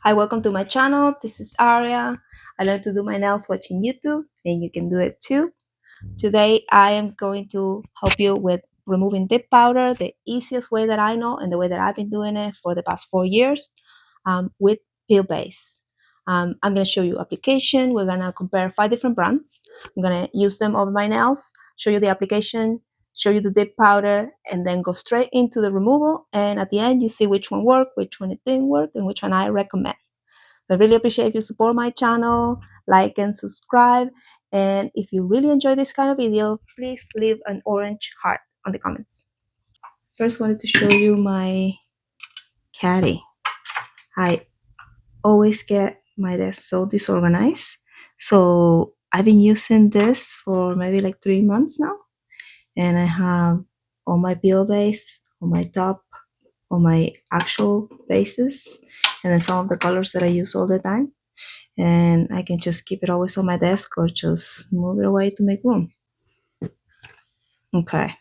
Hi, welcome to my channel. This is Aria. I learned to do my nails watching YouTube, and you can do it too. Today, I am going to help you with removing dip powder the easiest way that I know and the way that I've been doing it for the past 4 years with Peelbase. I'm going to show you application. We're going to compare 5 different brands. I'm going to use them over my nails, show you the application, show you the dip powder, and then go straight into the removal. And at the end, you see which one worked, which one it didn't work, and which one I recommend. I really appreciate if you support my channel, like and subscribe. And if you really enjoy this kind of video, please leave an orange heart on the comments. First, wanted to show you my caddy. I always get my desk so disorganized. So I've been using this for maybe like 3 months now. And I have all my Peelbase, on my top, on my actual bases, and then some of the colors that I use all the time. And I can just keep it always on my desk or just move it away to make room. Okay.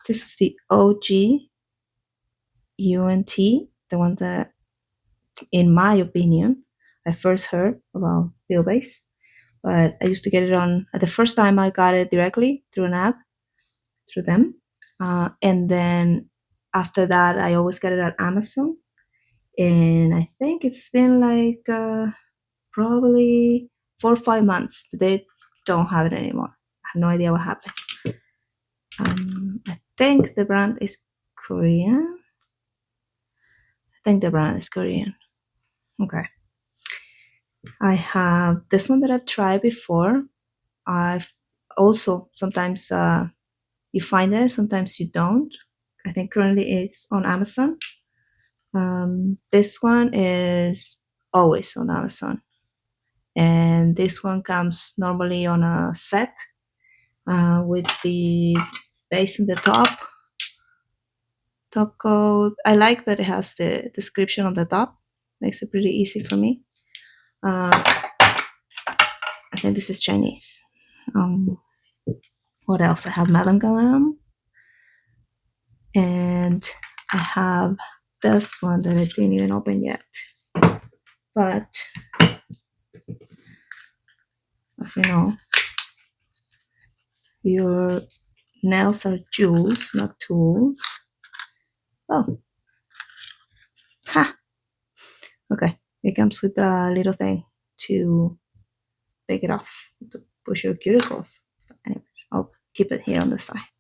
This is the OG UNT, the one that, in my opinion, I first heard about Peelbase. But I used to get it on, the first time I got it directly through an app, through them. And then after that, I always get it at Amazon. And I think it's been like probably 4 or 5 months. They don't have it anymore. I have no idea what happened. I think the brand is Korean. Okay. I have this one that I've tried before. I've also sometimes you find it, sometimes you don't. I think currently it's on Amazon. This one is always on Amazon. And this one comes normally on a set with the base in the top coat. I like that it has the description on the top. Makes it pretty easy for me. I think this is Chinese. What else? I have Madame Galam. And I have this one that I didn't even open yet. But as you know, your nails are jewels, not tools. Oh. Ha! Okay. It comes with a little thing to take it off, to push your cuticles. But anyways, I'll keep it here on the side.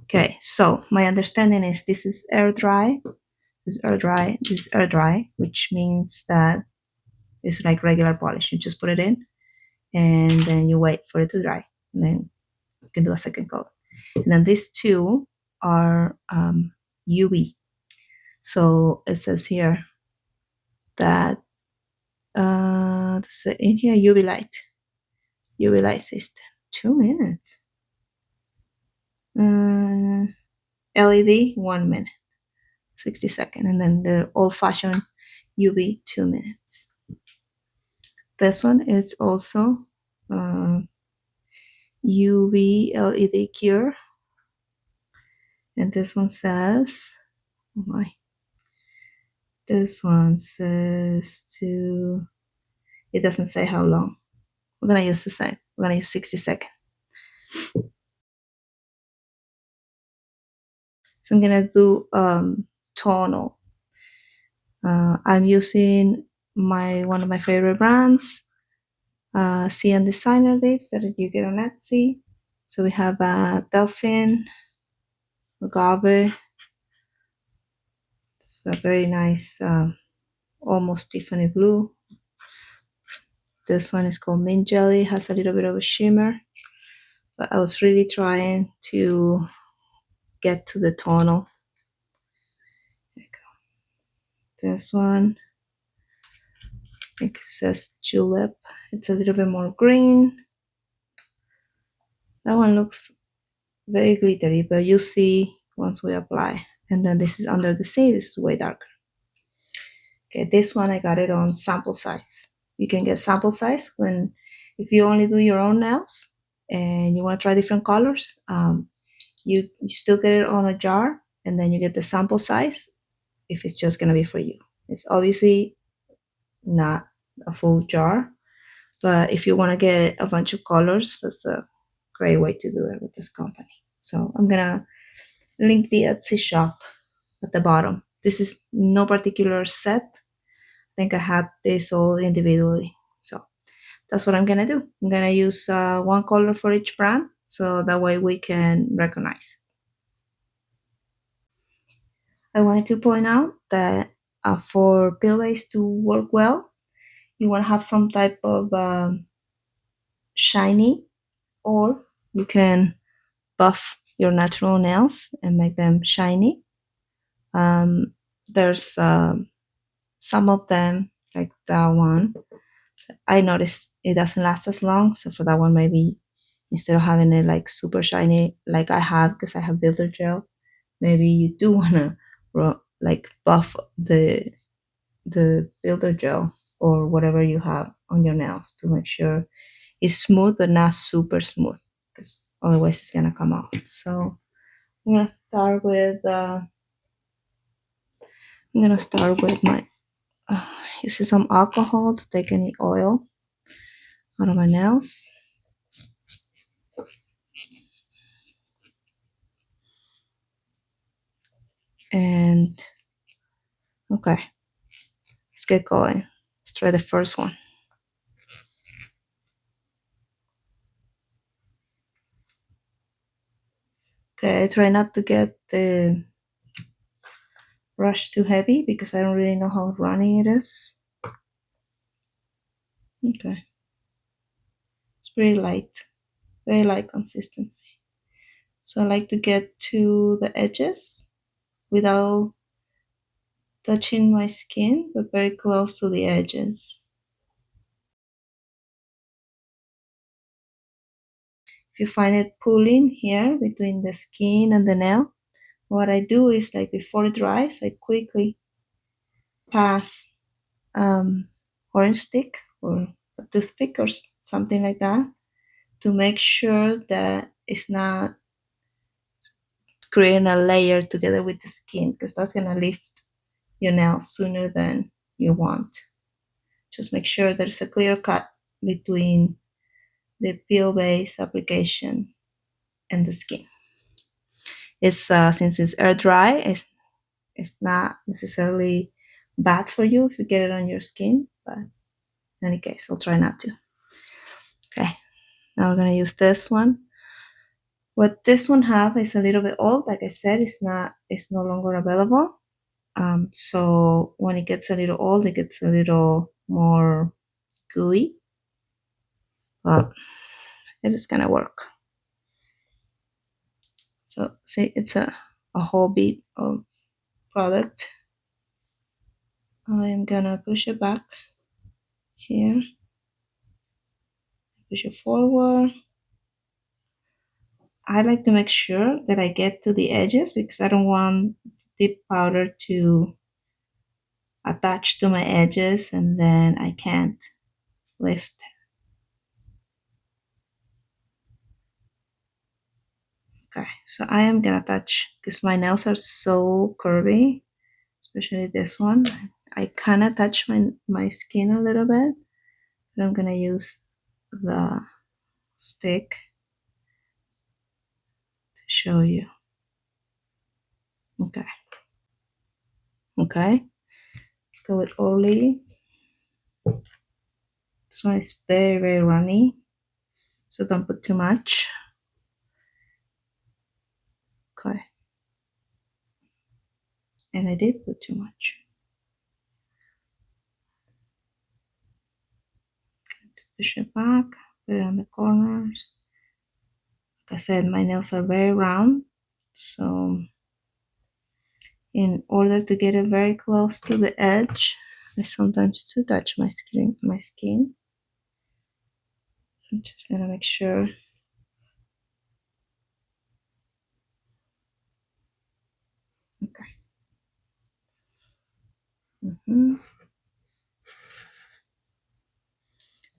Okay, so my understanding is this is air dry, this is air dry, this is air dry, which means that it's like regular polish. You just put it in and then you wait for it to dry, and then you can do a second coat. And then these two are UV. So it says here that in here UV light system. 2 minutes. LED 1 minute, 60 seconds, and then the old-fashioned UV 2 minutes. This one is also UV LED cure, and this one says, oh my, this one says to, it doesn't say how long. We're gonna use the same. We're gonna use 60 seconds. So I'm gonna do tonal. I'm using one of my favorite brands, CN Designer Lips that you get on Etsy. So we have Delphin, Agave. It's a very nice, almost Tiffany blue. This one is called Mint Jelly, has a little bit of a shimmer. But I was really trying to get to the tonal. There you go. This one, I think it says Julep. It's a little bit more green. That one looks very glittery, but you see once we apply. And then this is Under the Sea. This is way darker. Okay, this one I got it on sample size. You can get sample size if you only do your own nails and you want to try different colors. You still get it on a jar, and then you get the sample size. if it's just gonna be for you. It's obviously not a full jar, but if you want to get a bunch of colors, that's a great way to do it with this company. So I'm gonna link the Etsy shop at the bottom. This is no particular set. I think I had this all individually. So that's what I'm gonna do. I'm gonna use one color for each brand so that way we can recognize. I wanted to point out that for Peelbase to work well, you want to have some type of shiny, or you can buff your natural nails and make them shiny. There's some of them, like that one, I noticed it doesn't last as long. So for that one, maybe instead of having it like super shiny, like I have, because I have builder gel, maybe you do wanna like buff the builder gel or whatever you have on your nails to make sure it's smooth but not super smooth, because otherwise it's gonna come off. So I'm gonna start with my uh, using some alcohol to take any oil out of my nails. And okay, let's get going. Let's try the first one. Okay, I try not to get the brush too heavy because I don't really know how runny it is. Okay, it's pretty light, very light consistency. So I like to get to the edges without touching my skin, but very close to the edges. If you find it pulling here between the skin and the nail, what I do is, like, before it dries, I quickly pass orange stick or a toothpick or something like that to make sure that it's not creating a layer together with the skin, because that's gonna lift your nail sooner than you want. Just make sure there's a clear cut between the peel base application and the skin. It's since it's air dry, it's not necessarily bad for you if you get it on your skin, but in any case, I'll try not to. Okay, now we're gonna use this one. What this one have is a little bit old. Like I said, it's no longer available. So when it gets a little old, it gets a little more gooey, but it is gonna work. So see, it's a whole bit of product. I'm gonna push it back here, push it forward. I like to make sure that I get to the edges because I don't want dip powder to attach to my edges and then I can't lift. Okay, so I am gonna touch because my nails are so curvy, especially this one. I kind of touch my skin a little bit, but I'm gonna use the stick to show you. Okay. Okay. Let's go with Oli. This one is very, very runny, so don't put too much. Okay. And I did put too much. Push it back, put it on the corners. Like I said, my nails are very round, so in order to get it very close to the edge, I sometimes do touch my skin. So I'm just gonna make sure. Okay.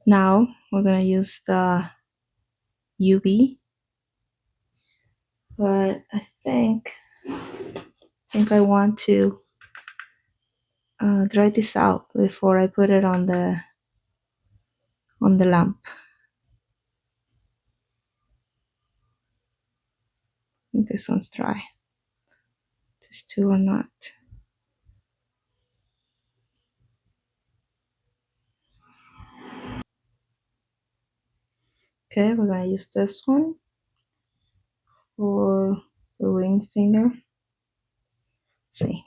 Now we're gonna use the UV, but I think I want to dry this out before I put it on the lamp. And this one's dry. These two are not. Okay, we're gonna use this one for the ring finger. Let's see.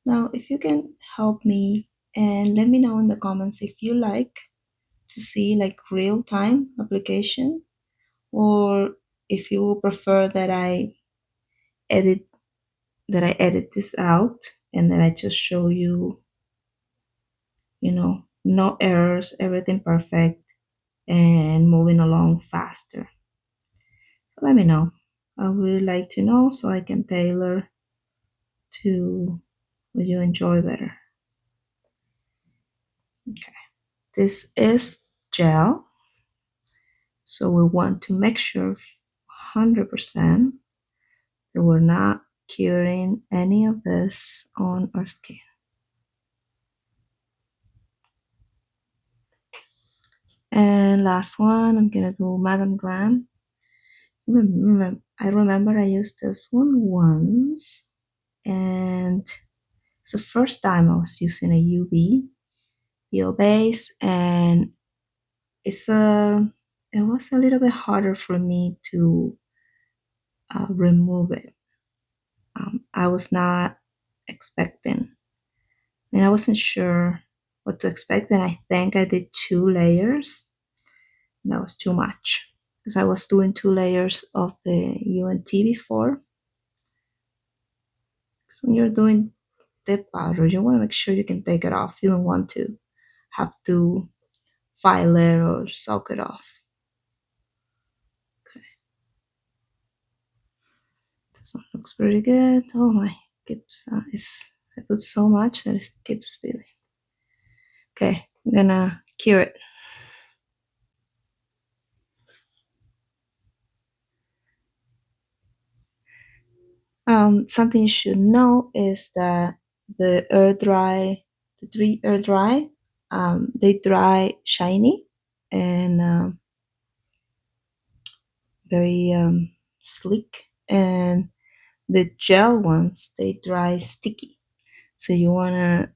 Now, if you can help me and let me know in the comments if you like to see like real-time application, or if you prefer that I edit this out and then I just show you, no errors, everything perfect, and moving along faster. Let me know. I would really like to know so I can tailor to what you enjoy better. Okay, this is gel, so we want to make sure 100% that we're not curing any of this on our skin. And last one, I'm gonna do Madame Glam. I remember I used this one once, and it's the first time I was using a UV Peelbase, and it was a little bit harder for me to remove it. I was not expecting, and I wasn't sure what to expect, and I think I did 2 layers. And that was too much because I was doing 2 layers of the UNT before. So when you're doing dip powder, you want to make sure you can take it off. You don't want to have to file it or soak it off. Okay. This one looks pretty good. Oh my, keeps I put so much that it keeps spilling. Okay, I'm gonna cure it. Something you should know is that the three air dry, they dry shiny and very sleek, and the gel ones they dry sticky. So you wanna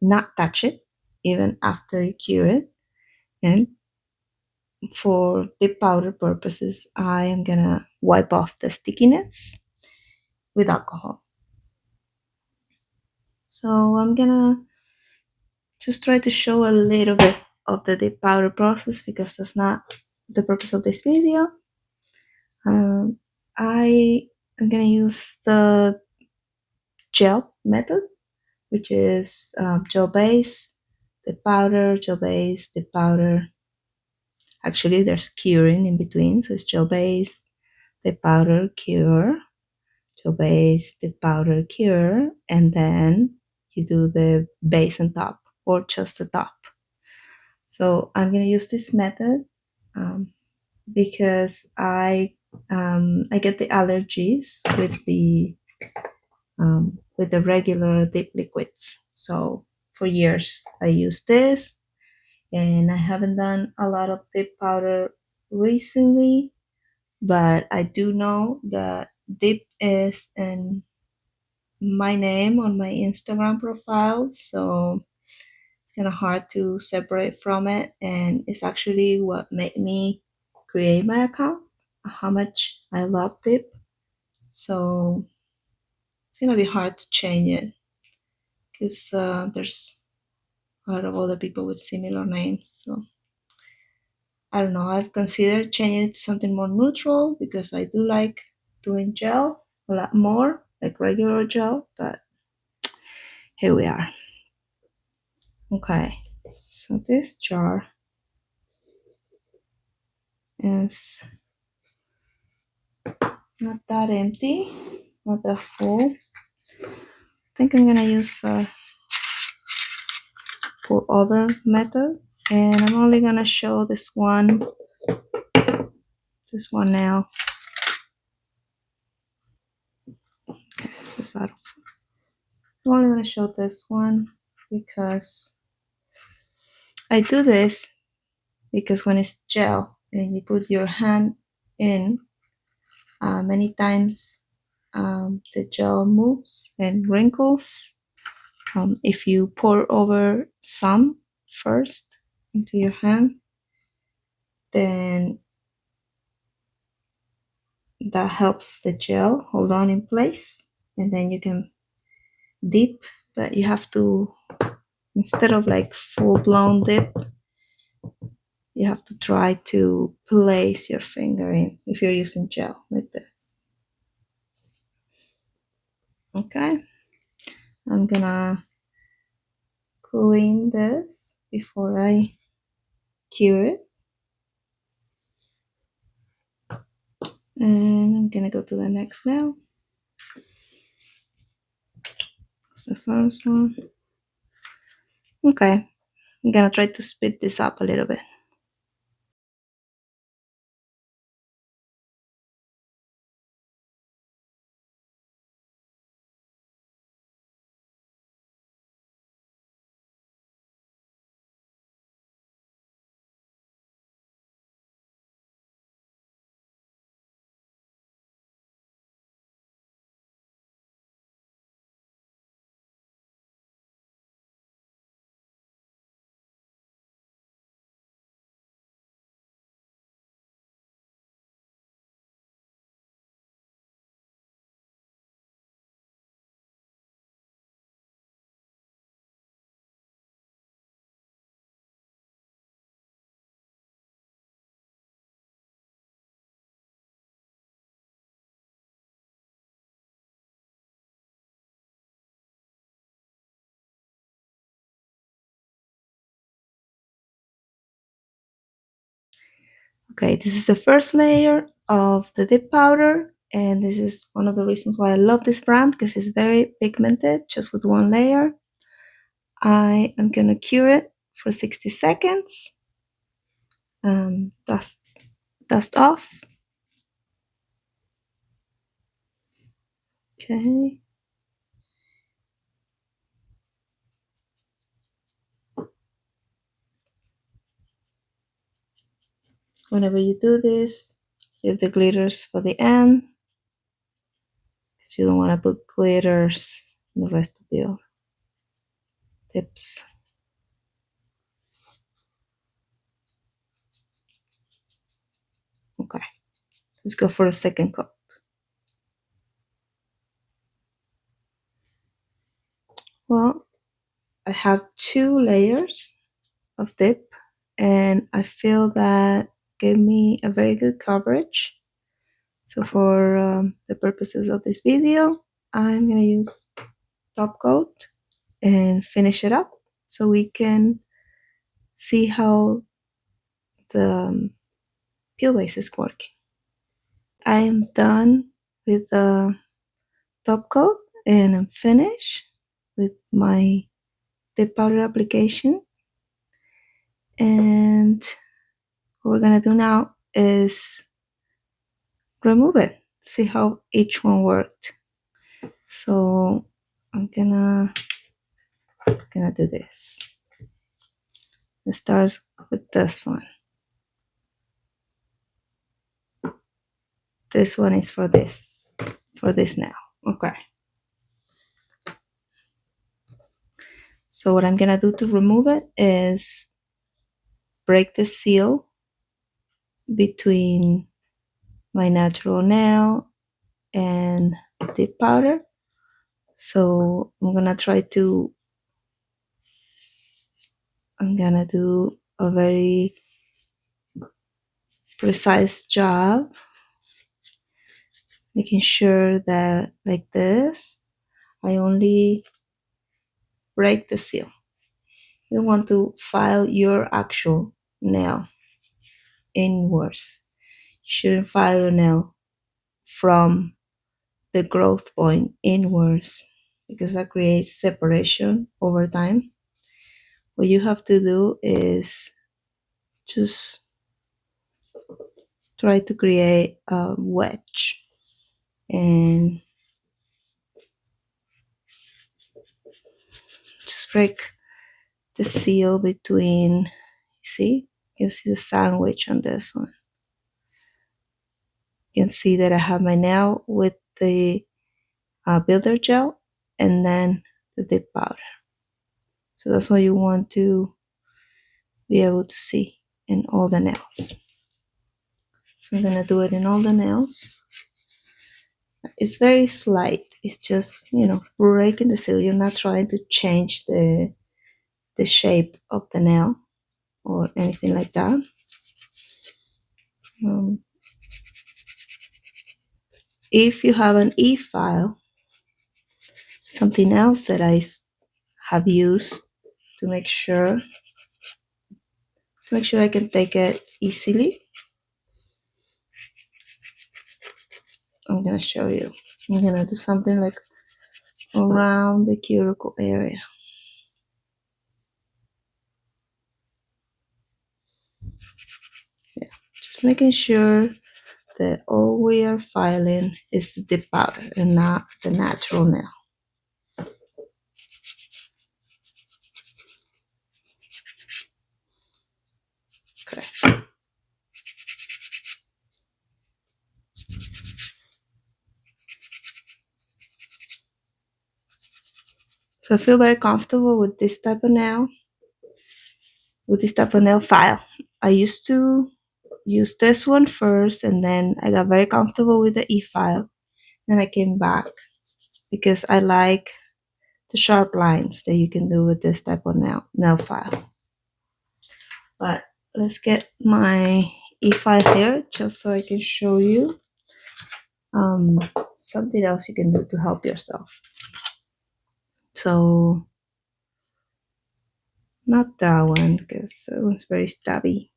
not touch it even after you cure it. And for the powder purposes, I am gonna wipe off the stickiness with alcohol. So I'm gonna just try to show a little bit of the dip powder process because that's not the purpose of this video. I am gonna use the gel method, which is gel base, the powder, gel base, the powder. Actually, there's curing in between, so it's gel base, the powder, cure, gel base, the powder, cure, and then you do the base on top or just the top. So I'm gonna use this method because I get the allergies with the regular dip liquids. So for years I used this, and I haven't done a lot of dip powder recently, but I do know that dip is in my name on my Instagram profile, so it's kind of hard to separate from it, and it's actually what made me create my account, how much I love dip. So it's gonna be hard to change it because there's a lot of other people with similar names. So I don't know. I've considered changing it to something more neutral because I do like doing gel a lot more, like regular gel, but here we are. Okay, so this jar is not that empty, not that full. I think I'm gonna use pour over method, and I'm only gonna show this this one nail. Okay, this is out. I'm only going to show this one because I do this because when it's gel and you put your hand in, many times the gel moves and wrinkles. If you pour over some first into your hand, then that helps the gel hold on in place, and then you can dip. But you have to, instead of like full-blown dip, you have to try to place your finger in if you're using gel like this. Okay, I'm gonna clean this before I cure it, and I'm gonna go to the next nail. That's the first one. Okay, I'm gonna try to speed this up a little bit. Okay, this is the first layer of the dip powder, and this is one of the reasons why I love this brand, because it's very pigmented just with one layer. I am gonna cure it for 60 seconds. Dust off. Okay. Whenever you do this, leave the glitters for the end, because you don't want to put glitters in the rest of your tips. Okay, let's go for a second coat. Well, I have 2 layers of dip, and I feel that gave me a very good coverage. So for the purposes of this video, I'm gonna use top coat and finish it up so we can see how the peel base is working. I am done with the top coat and I'm finished with my dip powder application. And what we're gonna do now is remove it, see how each one worked. So I'm gonna do this. It starts with this one. This one is for this now. Okay. So what I'm gonna do to remove it is break the seal between my natural nail and dip powder. So I'm gonna do a very precise job, making sure that like this, I only break the seal. You want to file your actual nail inwards. You shouldn't file your nail from the growth point inwards, because that creates separation over time. What you have to do is just try to create a wedge and just break the seal between, see, you can see the sandwich on this one. You can see that I have my nail with the builder gel and then the dip powder. So that's what you want to be able to see in all the nails. So I'm gonna do it in all the nails. It's very slight. It's just, breaking the seal. You're not trying to change the shape of the nail or anything like that. Um, if you have an e-file, something else that I have used to make sure I can take it easily, I'm gonna show you. I'm gonna do something like around the cuticle area. Yeah, just making sure that all we are filing is the dip powder and not the natural nail. Okay. So I feel very comfortable with this type of nail, file. I used to use this one first and then I got very comfortable with the e-file. Then I came back because I like the sharp lines that you can do with this type of nail file. But let's get my e-file here just so I can show you something else you can do to help yourself. So not that one because that one's very stabby.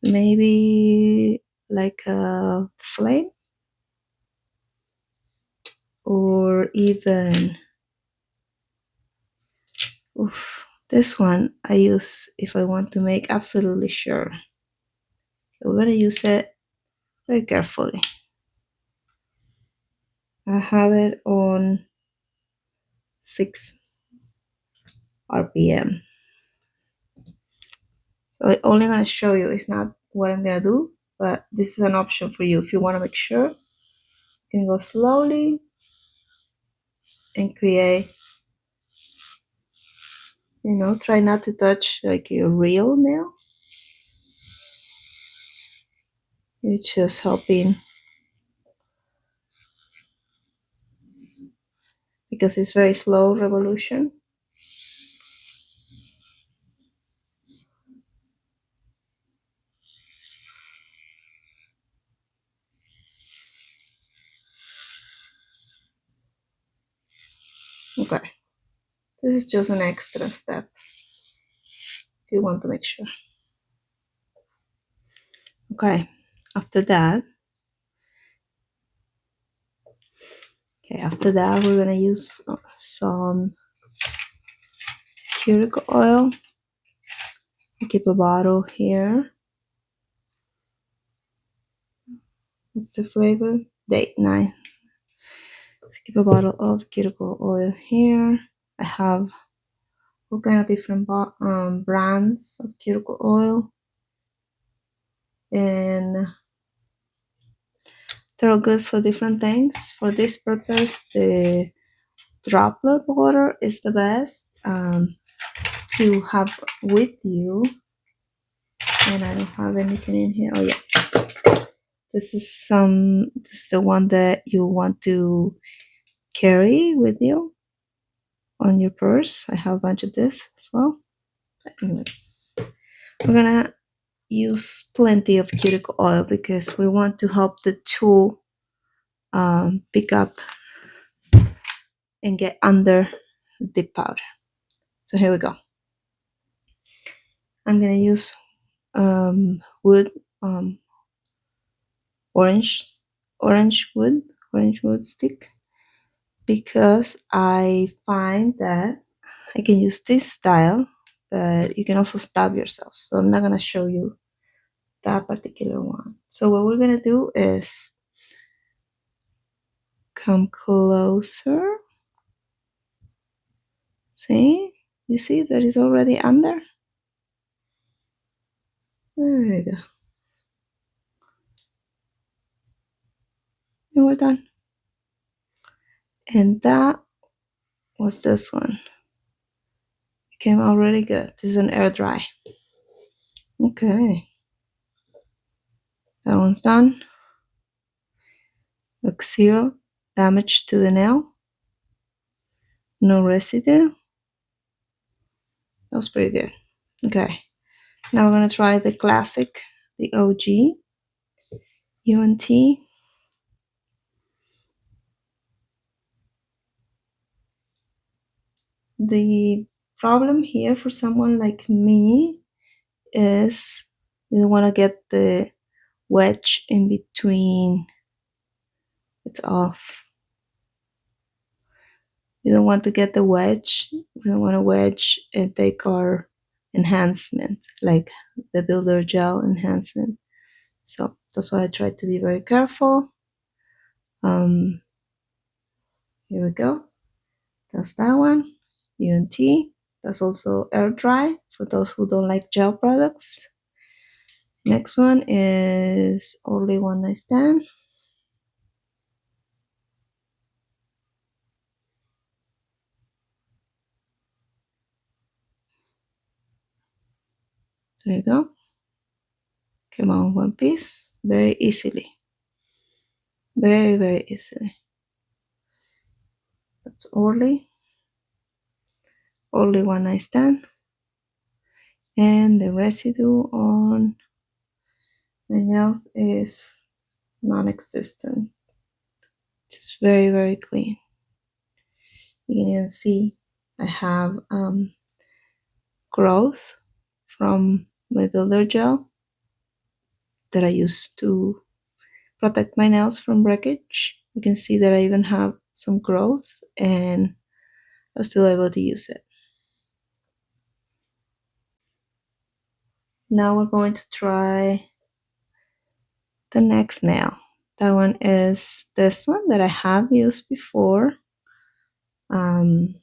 Maybe like a flame or even this one I use if I want to make absolutely sure. We're gonna use it very carefully. I have it on 6 RPM. So I'm only gonna show you, it's not what I'm gonna do, but this is an option for you. If you wanna make sure, you can go slowly and create, try not to touch like your real nail. It's just helping because it's very slow revolution. Okay, this is just an extra step if you want to make sure. Okay, after that, we're gonna use some cuticle oil. I keep a bottle here. What's the flavor? Date 9. Let's keep a bottle of cuticle oil here. I have all kind of different brands of cuticle oil, and they're all good for different things. For this purpose, the droplet water is the best to have with you. And I don't have anything in here. Oh yeah, this is the one that you want to carry with you on your purse. I have a bunch of this as well. Anyways, we're gonna use plenty of cuticle oil because we want to help the tool pick up and get under the powder. So here we go. I'm gonna use wood, orange wood stick, because I find that I can use this style, but you can also stab yourself. So I'm not gonna show you that particular one So what we're gonna do is come closer. See? You see that is already under? There we go. And we're done. And that was this one. It came out really good. This is an air dry. Okay. That one's done. Looks zero damage to the nail. No residue. That was pretty good. Okay. Now we're gonna try the classic, the OG UNT. The problem here for someone like me is you want to get the wedge in between. It's off. You don't want to get the wedge. We don't want a wedge and take our enhancement, like the builder gel enhancement. So that's why I try to be very careful. Here we go. That's that one. UNT. That's also air dry for those who don't like gel products. Next one is only one night stand. There you go. Came out one piece very easily. Very, very easily. That's only one night stand. And the residue on my nails is non-existent. It's very, very clean. You can even see I have growth from my builder gel that I use to protect my nails from breakage. You can see that I even have some growth and I'm still able to use it. Now we're going to try the next nail. That one is this one that I have used before. And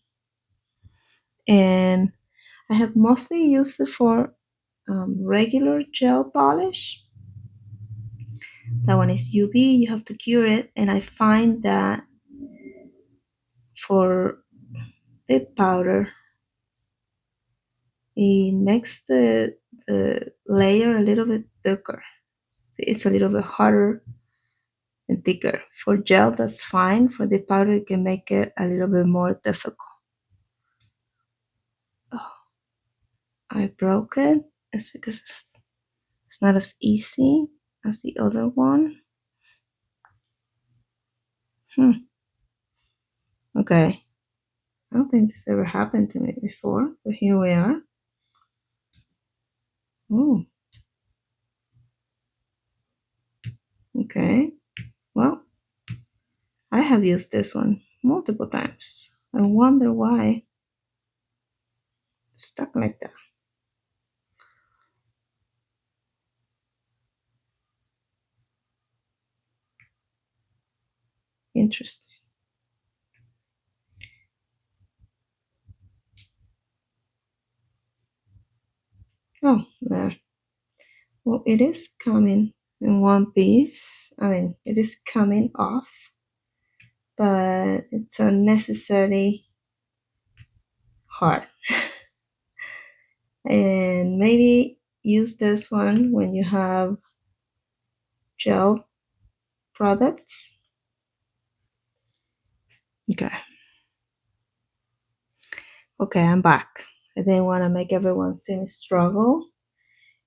I have mostly used it for regular gel polish. That one is UV, you have to cure it. And I find that for dip powder, it makes the layer a little bit thicker. So it's a little bit harder and thicker. For gel, that's fine. For the powder, it can make it a little bit more difficult. Oh, I broke it. It's because it's not as easy as the other one. Okay. I don't think this ever happened to me before, but here we are. Oh. Okay. Well, I have used this one multiple times. I wonder why it's stuck like that. Interesting. Oh, there. Well, it is coming in one piece. I mean, it is coming off, but it's unnecessarily hard. And maybe use this one when you have gel products. Okay. Okay, I'm back. I didn't want to make everyone see me struggle.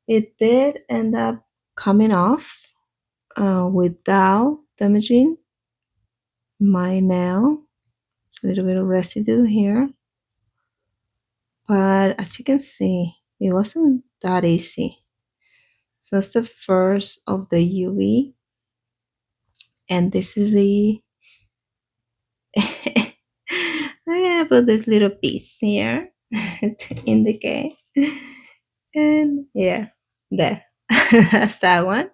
It did end up coming off without damaging my nail. It's a little bit of residue here. But as you can see, it wasn't that easy. So that's the first of the UV. And this is the I'm gonna put this little piece here to indicate. And yeah, there. That's that one.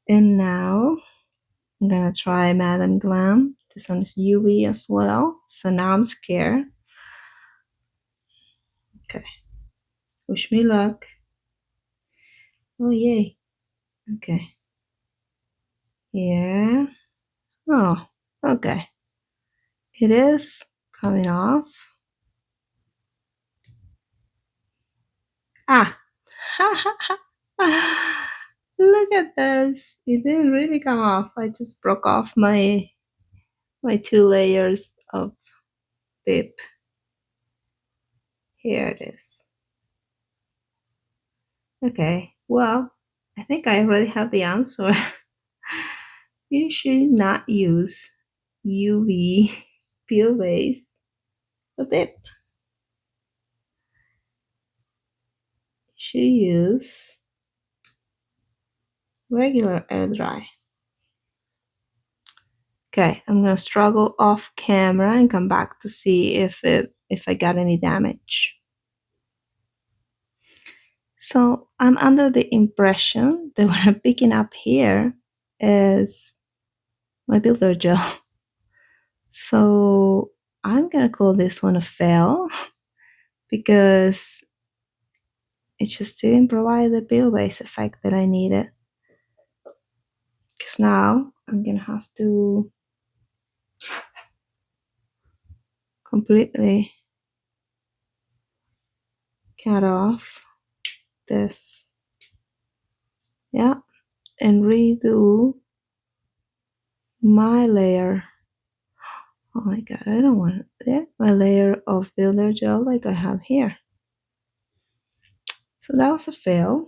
And now I'm gonna try Madame Glam. This one is UV as well. So now I'm scared. Okay. Wish me luck. Oh yay. Okay. Here. Oh, okay. It is coming off. Ah. Look at this. It didn't really come off. I just broke off my two layers of dip. Here it is. Okay. Well, I think I already have the answer. You should not use UV peel base for dip. You should use regular air dry. Okay, I'm gonna struggle off camera and come back to see if I got any damage. So I'm under the impression that what I'm picking up here is my builder gel. So I'm gonna call this one a fail because it just didn't provide the peel base effect that I needed. Because now I'm gonna have to completely cut off this, yeah, and redo my layer. Oh my god, I don't want my layer of builder gel like I have here. So that was a fail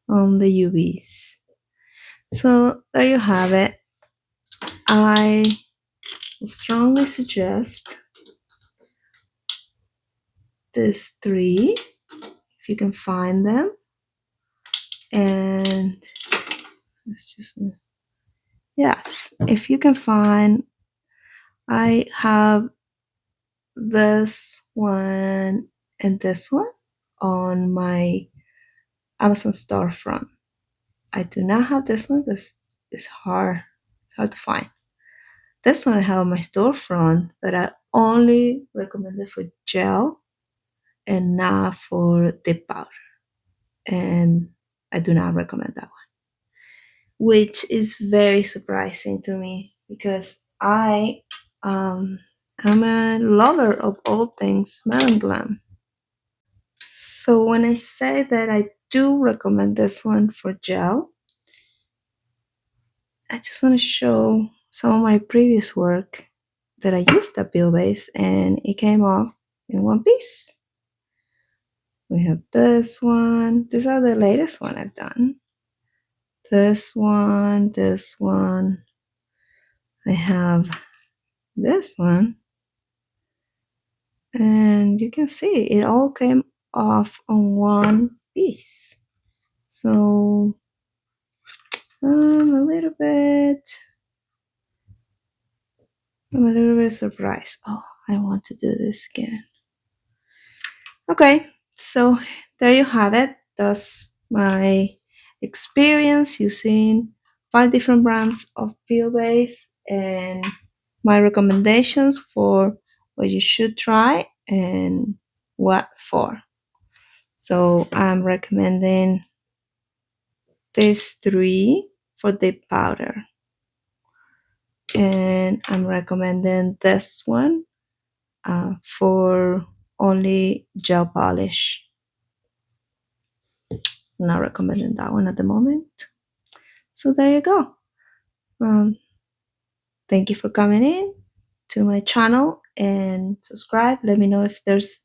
on the UVs. So there you have it. I will strongly suggest these three if you can find them. And let's just, yes, if you can find, I have this one and this one on my Amazon storefront. I do not have this one because it's hard. It's hard to find. This one I have on my storefront, but I only recommend it for gel and not for dip powder. And I do not recommend that one, which is very surprising to me because I am a lover of all things Melon Glam. So when I say that I do recommend this one for gel, I just want to show some of my previous work that I used a peel base and it came off in one piece. We have this one. These are the latest one I've done. This one, this one. I have this one. And you can see it all came off on one piece. So I'm a little bit surprised. Oh, I want to do this again. Okay, so there you have it. That's my experience using 5 different brands of peel base and my recommendations for what you should try and what for. So I'm recommending these 3 for dip powder, and I'm recommending this one for only gel polish. I'm not recommending that one at the moment. So there you go. Thank you for coming in to my channel and subscribe. Let me know if there's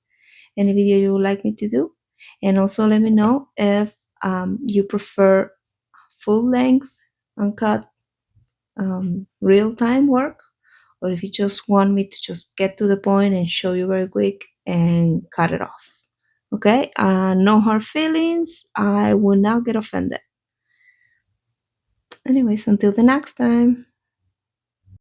any video you would like me to do, and also let me know if you prefer full length uncut real-time work, or if you just want me to just get to the point and show you very quick and cut it off. Okay, no hard feelings. I will not get offended. Anyways, until the next time.